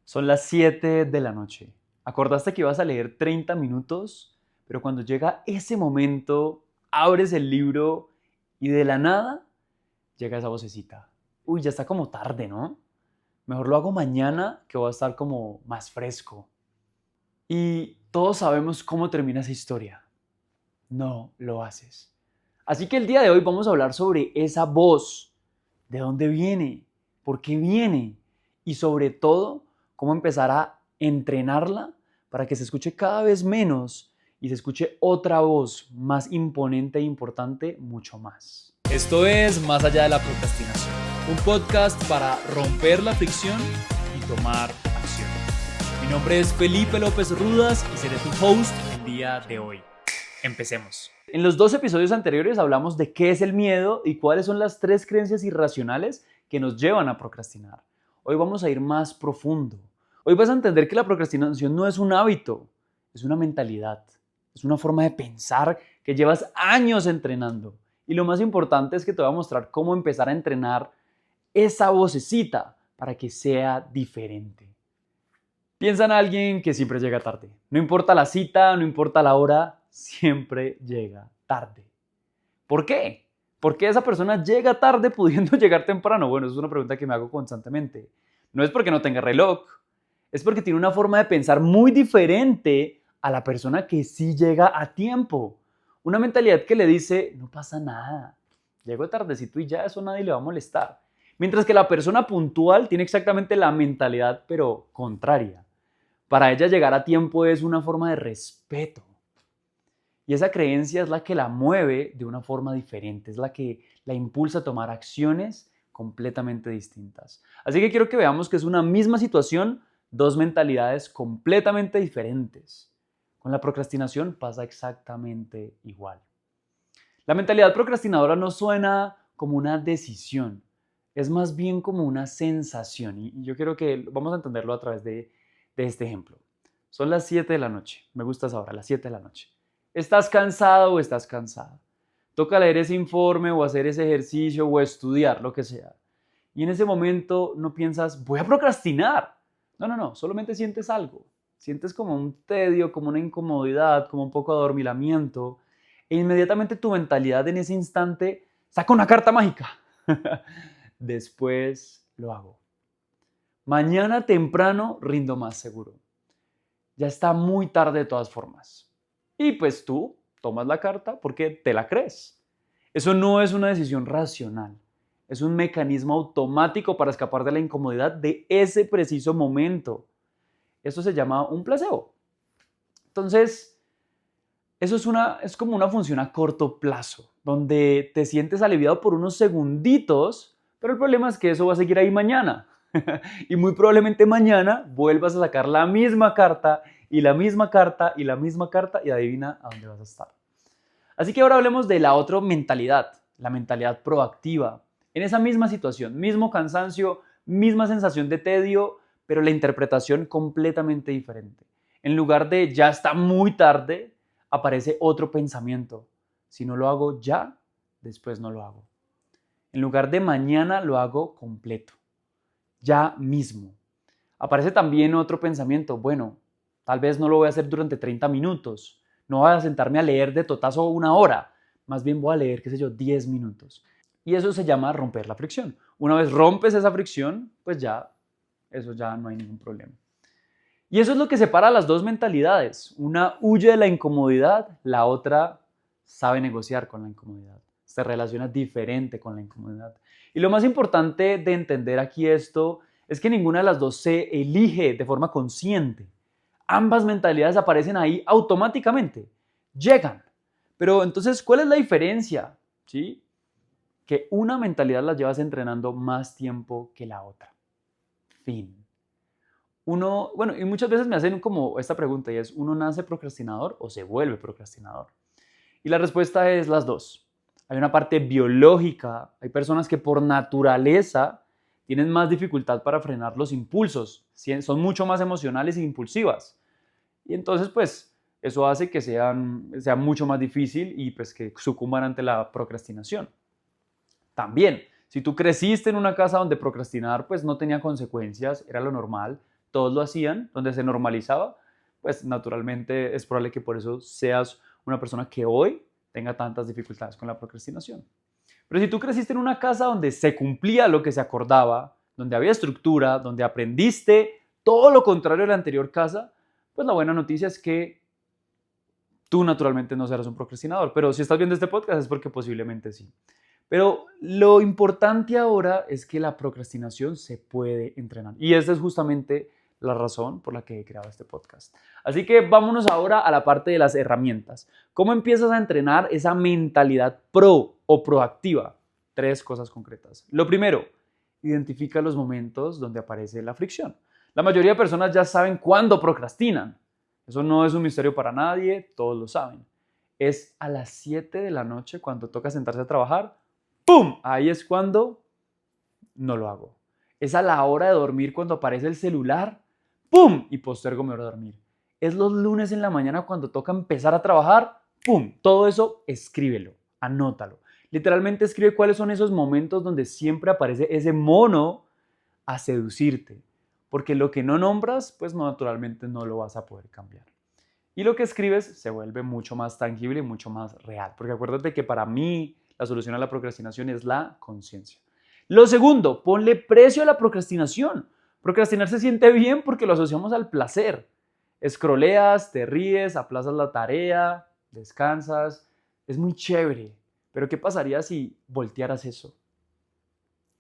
Son las 7 de la noche. Acordaste que ibas a leer 30 minutos, pero cuando llega ese momento, abres el libro y de la nada llega esa vocecita. Uy, ya está como tarde, ¿no? Mejor lo hago mañana que voy a estar como más fresco. Y todos sabemos cómo termina esa historia. No lo haces. Así que el día de hoy vamos a hablar sobre esa voz, de dónde viene, por qué viene y sobre todo cómo empezar a entrenarla para que se escuche cada vez menos y se escuche otra voz más imponente e importante mucho más. Esto es Más allá de la procrastinación, un podcast para romper la fricción y tomar acción. Mi nombre es Felipe López Rudas y seré tu host el día de hoy. Empecemos. En los 2 episodios anteriores hablamos de qué es el miedo y cuáles son las 3 creencias irracionales que nos llevan a procrastinar. Hoy vamos a ir más profundo. Hoy vas a entender que la procrastinación no es un hábito, es una mentalidad, es una forma de pensar que llevas años entrenando. Y lo más importante es que te voy a mostrar cómo empezar a entrenar esa vocecita para que sea diferente. Piensa en alguien que siempre llega tarde. No importa la cita, no importa la hora, siempre llega tarde. ¿Por qué? ¿Por qué esa persona llega tarde pudiendo llegar temprano? Bueno, es una pregunta que me hago constantemente. No es porque no tenga reloj, es porque tiene una forma de pensar muy diferente a la persona que sí llega a tiempo. Una mentalidad que le dice, no pasa nada, llego tardecito y ya eso nadie le va a molestar. Mientras que la persona puntual tiene exactamente la mentalidad, pero contraria. Para ella llegar a tiempo es una forma de respeto. Y esa creencia es la que la mueve de una forma diferente, es la que la impulsa a tomar acciones completamente distintas. Así que quiero que veamos que es una misma situación, dos mentalidades completamente diferentes. Con la procrastinación pasa exactamente igual. La mentalidad procrastinadora no suena como una decisión, es más bien como una sensación. Y yo quiero que vamos a entenderlo a través de este ejemplo. Son las 7 de la noche, me gusta esa hora, las 7 de la noche. ¿Estás cansado o estás cansada? Toca leer ese informe o hacer ese ejercicio o estudiar, lo que sea. Y en ese momento no piensas, voy a procrastinar. No, solamente sientes algo. Sientes como un tedio, como una incomodidad, como un poco de adormilamiento. E inmediatamente tu mentalidad en ese instante saca una carta mágica. Después lo hago. Mañana temprano rindo más seguro. Ya está muy tarde de todas formas. Y pues tú tomas la carta porque te la crees. Eso no es una decisión racional. Es un mecanismo automático para escapar de la incomodidad de ese preciso momento. Eso se llama un placebo. Entonces, eso es como una función a corto plazo, donde te sientes aliviado por unos segunditos, pero el problema es que eso va a seguir ahí mañana. Y muy probablemente mañana vuelvas a sacar la misma carta y la misma carta y la misma carta y adivina a dónde vas a estar. Así que ahora hablemos de la otra mentalidad, la mentalidad proactiva. En esa misma situación, mismo cansancio, misma sensación de tedio, pero la interpretación completamente diferente. En lugar de ya está muy tarde, aparece otro pensamiento. Si no lo hago ya, después no lo hago. En lugar de mañana, lo hago completo. Ya mismo. Aparece también otro pensamiento. Bueno, tal vez no lo voy a hacer durante 30 minutos. No voy a sentarme a leer de totazo 1 hora. Más bien voy a leer, qué sé yo, 10 minutos. Y eso se llama romper la fricción. Una vez rompes esa fricción, pues ya, eso ya no hay ningún problema. Y eso es lo que separa las dos mentalidades. Una huye de la incomodidad, la otra sabe negociar con la incomodidad. Se relaciona diferente con la incomodidad. Y lo más importante de entender aquí esto es que ninguna de las dos se elige de forma consciente. Ambas mentalidades aparecen ahí automáticamente, llegan. Pero entonces, ¿cuál es la diferencia? ¿Sí? Que una mentalidad la llevas entrenando más tiempo que la otra. Fin. Bueno, y muchas veces me hacen como esta pregunta y es, ¿uno nace procrastinador o se vuelve procrastinador? Y la respuesta es las dos. Hay una parte biológica, hay personas que por naturaleza tienen más dificultad para frenar los impulsos, son mucho más emocionales e impulsivas. Y entonces, pues, eso hace que sea mucho más difícil y pues que sucumban ante la procrastinación. También, si tú creciste en una casa donde procrastinar pues no tenía consecuencias, era lo normal, todos lo hacían, donde se normalizaba, pues naturalmente es probable que por eso seas una persona que hoy tenga tantas dificultades con la procrastinación. Pero si tú creciste en una casa donde se cumplía lo que se acordaba, donde había estructura, donde aprendiste todo lo contrario de la anterior casa, pues la buena noticia es que tú naturalmente no serás un procrastinador. Pero si estás viendo este podcast es porque posiblemente sí. Pero lo importante ahora es que la procrastinación se puede entrenar. Y esa es justamente la razón por la que he creado este podcast. Así que vámonos ahora a la parte de las herramientas. ¿Cómo empiezas a entrenar esa mentalidad pro o proactiva? 3 cosas concretas. Lo primero, identifica los momentos donde aparece la fricción. La mayoría de personas ya saben cuándo procrastinan. Eso no es un misterio para nadie, todos lo saben. Es a las 7 de la noche cuando toca sentarse a trabajar. ¡Pum! Ahí es cuando no lo hago. Es a la hora de dormir cuando aparece el celular. ¡Pum! Y postergo mi hora de dormir. Es los lunes en la mañana cuando toca empezar a trabajar. ¡Pum! Todo eso escríbelo, anótalo. Literalmente escribe cuáles son esos momentos donde siempre aparece ese mono a seducirte. Porque lo que no nombras, pues naturalmente no lo vas a poder cambiar. Y lo que escribes se vuelve mucho más tangible y mucho más real. Porque acuérdate que para mí la solución a la procrastinación es la conciencia. Lo segundo, ponle precio a la procrastinación. Procrastinar se siente bien porque lo asociamos al placer. Escroleas, te ríes, aplazas la tarea, descansas. Es muy chévere. Pero ¿qué pasaría si voltearas eso?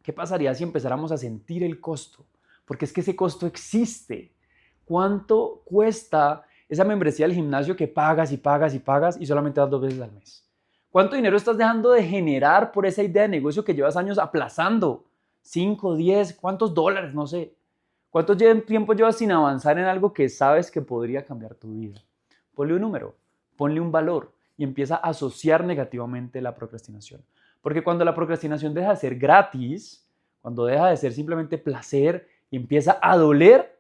¿Qué pasaría si empezáramos a sentir el costo? Porque es que ese costo existe. ¿Cuánto cuesta esa membresía del gimnasio que pagas y pagas y pagas y solamente das 2 veces al mes? ¿Cuánto dinero estás dejando de generar por esa idea de negocio que llevas años aplazando? 5, 10, ¿cuántos dólares? No sé. ¿Cuánto tiempo llevas sin avanzar en algo que sabes que podría cambiar tu vida? Ponle un número, ponle un valor y empieza a asociar negativamente la procrastinación. Porque cuando la procrastinación deja de ser gratis, cuando deja de ser simplemente placer y empieza a doler,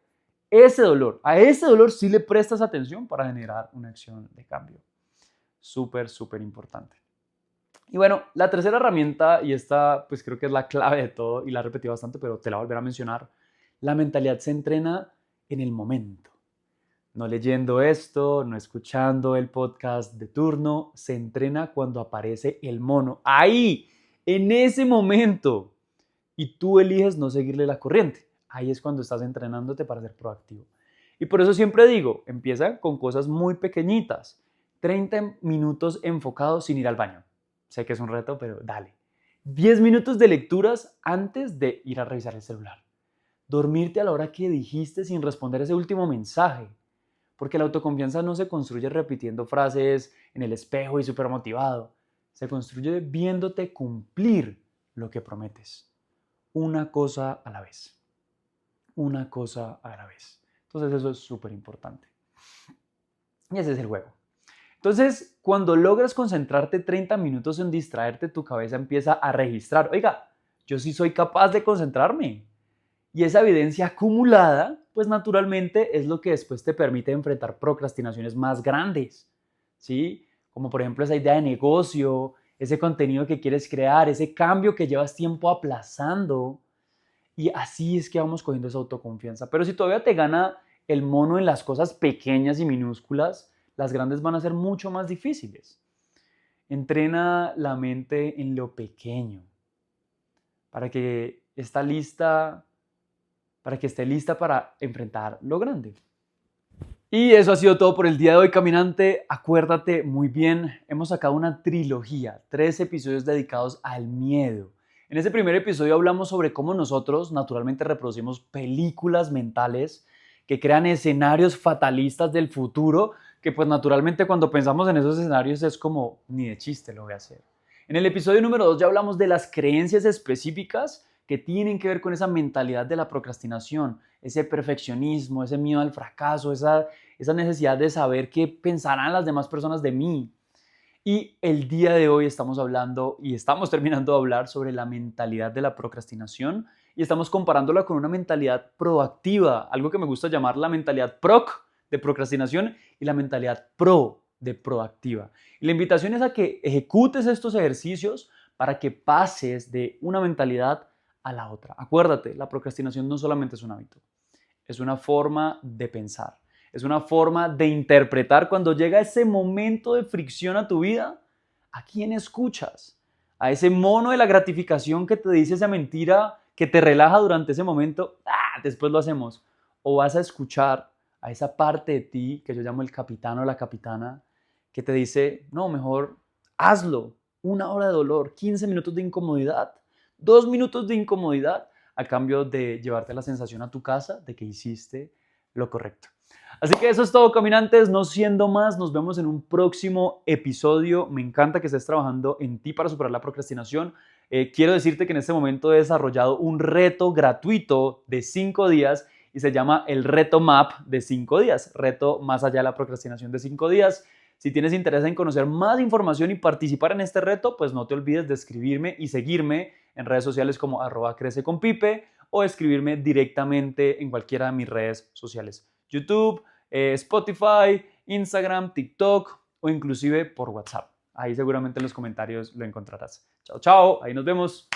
a ese dolor sí le prestas atención para generar una acción de cambio. Súper, súper importante. Y bueno, la tercera herramienta, y esta pues creo que es la clave de todo y la he repetido bastante, pero te la voy a volver a mencionar, la mentalidad se entrena en el momento. No leyendo esto, no escuchando el podcast de turno, se entrena cuando aparece el mono. Ahí, en ese momento. Y tú eliges no seguirle la corriente. Ahí es cuando estás entrenándote para ser proactivo. Y por eso siempre digo, empieza con cosas muy pequeñitas. 30 minutos enfocados sin ir al baño. Sé que es un reto, pero dale. 10 minutos de lecturas antes de ir a revisar el celular. Dormirte a la hora que dijiste sin responder ese último mensaje. Porque la autoconfianza no se construye repitiendo frases en el espejo y súper motivado. Se construye viéndote cumplir lo que prometes. Una cosa a la vez. Una cosa a la vez. Entonces eso es súper importante. Y ese es el juego. Entonces, cuando logras concentrarte 30 minutos en distraerte, tu cabeza empieza a registrar. Oiga, yo sí soy capaz de concentrarme. Y esa evidencia acumulada, pues naturalmente es lo que después te permite enfrentar procrastinaciones más grandes, ¿sí? Como por ejemplo esa idea de negocio, ese contenido que quieres crear, ese cambio que llevas tiempo aplazando. Y así es que vamos cogiendo esa autoconfianza. Pero si todavía te gana el mono en las cosas pequeñas y minúsculas, las grandes van a ser mucho más difíciles. Entrena la mente en lo pequeño para que esté lista para enfrentar lo grande. Y eso ha sido todo por el día de hoy, caminante. Acuérdate muy bien, hemos sacado una trilogía, 3 episodios dedicados al miedo. En ese primer episodio hablamos sobre cómo nosotros naturalmente reproducimos películas mentales que crean escenarios fatalistas del futuro, que pues naturalmente cuando pensamos en esos escenarios es como, ni de chiste lo voy a hacer. En el episodio número 2 ya hablamos de las creencias específicas que tienen que ver con esa mentalidad de la procrastinación, ese perfeccionismo, ese miedo al fracaso, esa necesidad de saber qué pensarán las demás personas de mí. Y el día de hoy estamos hablando y estamos terminando de hablar sobre la mentalidad de la procrastinación y estamos comparándola con una mentalidad proactiva, algo que me gusta llamar la mentalidad proc de procrastinación y la mentalidad pro de proactiva. Y la invitación es a que ejecutes estos ejercicios para que pases de una mentalidad a la otra. Acuérdate, la procrastinación no solamente es un hábito, es una forma de pensar, es una forma de interpretar cuando llega ese momento de fricción a tu vida. ¿A quién escuchas? ¿A ese mono de la gratificación que te dice esa mentira que te relaja durante ese momento? Después lo hacemos. ¿O vas a escuchar a esa parte de ti que yo llamo el capitán o la capitana que te dice, no, mejor hazlo? 1 hora de dolor, 15 minutos de incomodidad, 2 minutos de incomodidad a cambio de llevarte la sensación a tu casa de que hiciste lo correcto. Así que eso es todo, caminantes. No siendo más, nos vemos en un próximo episodio. Me encanta que estés trabajando en ti para superar la procrastinación. Quiero decirte que en este momento he desarrollado un reto gratuito de 5 días y se llama el Reto MAP de 5 días. Reto más allá de la procrastinación de 5 días. Si tienes interés en conocer más información y participar en este reto, pues no te olvides de escribirme y seguirme en redes sociales como @crececonpipe o escribirme directamente en cualquiera de mis redes sociales. YouTube, Spotify, Instagram, TikTok o inclusive por WhatsApp. Ahí seguramente en los comentarios lo encontrarás. Chao, chao. Ahí nos vemos.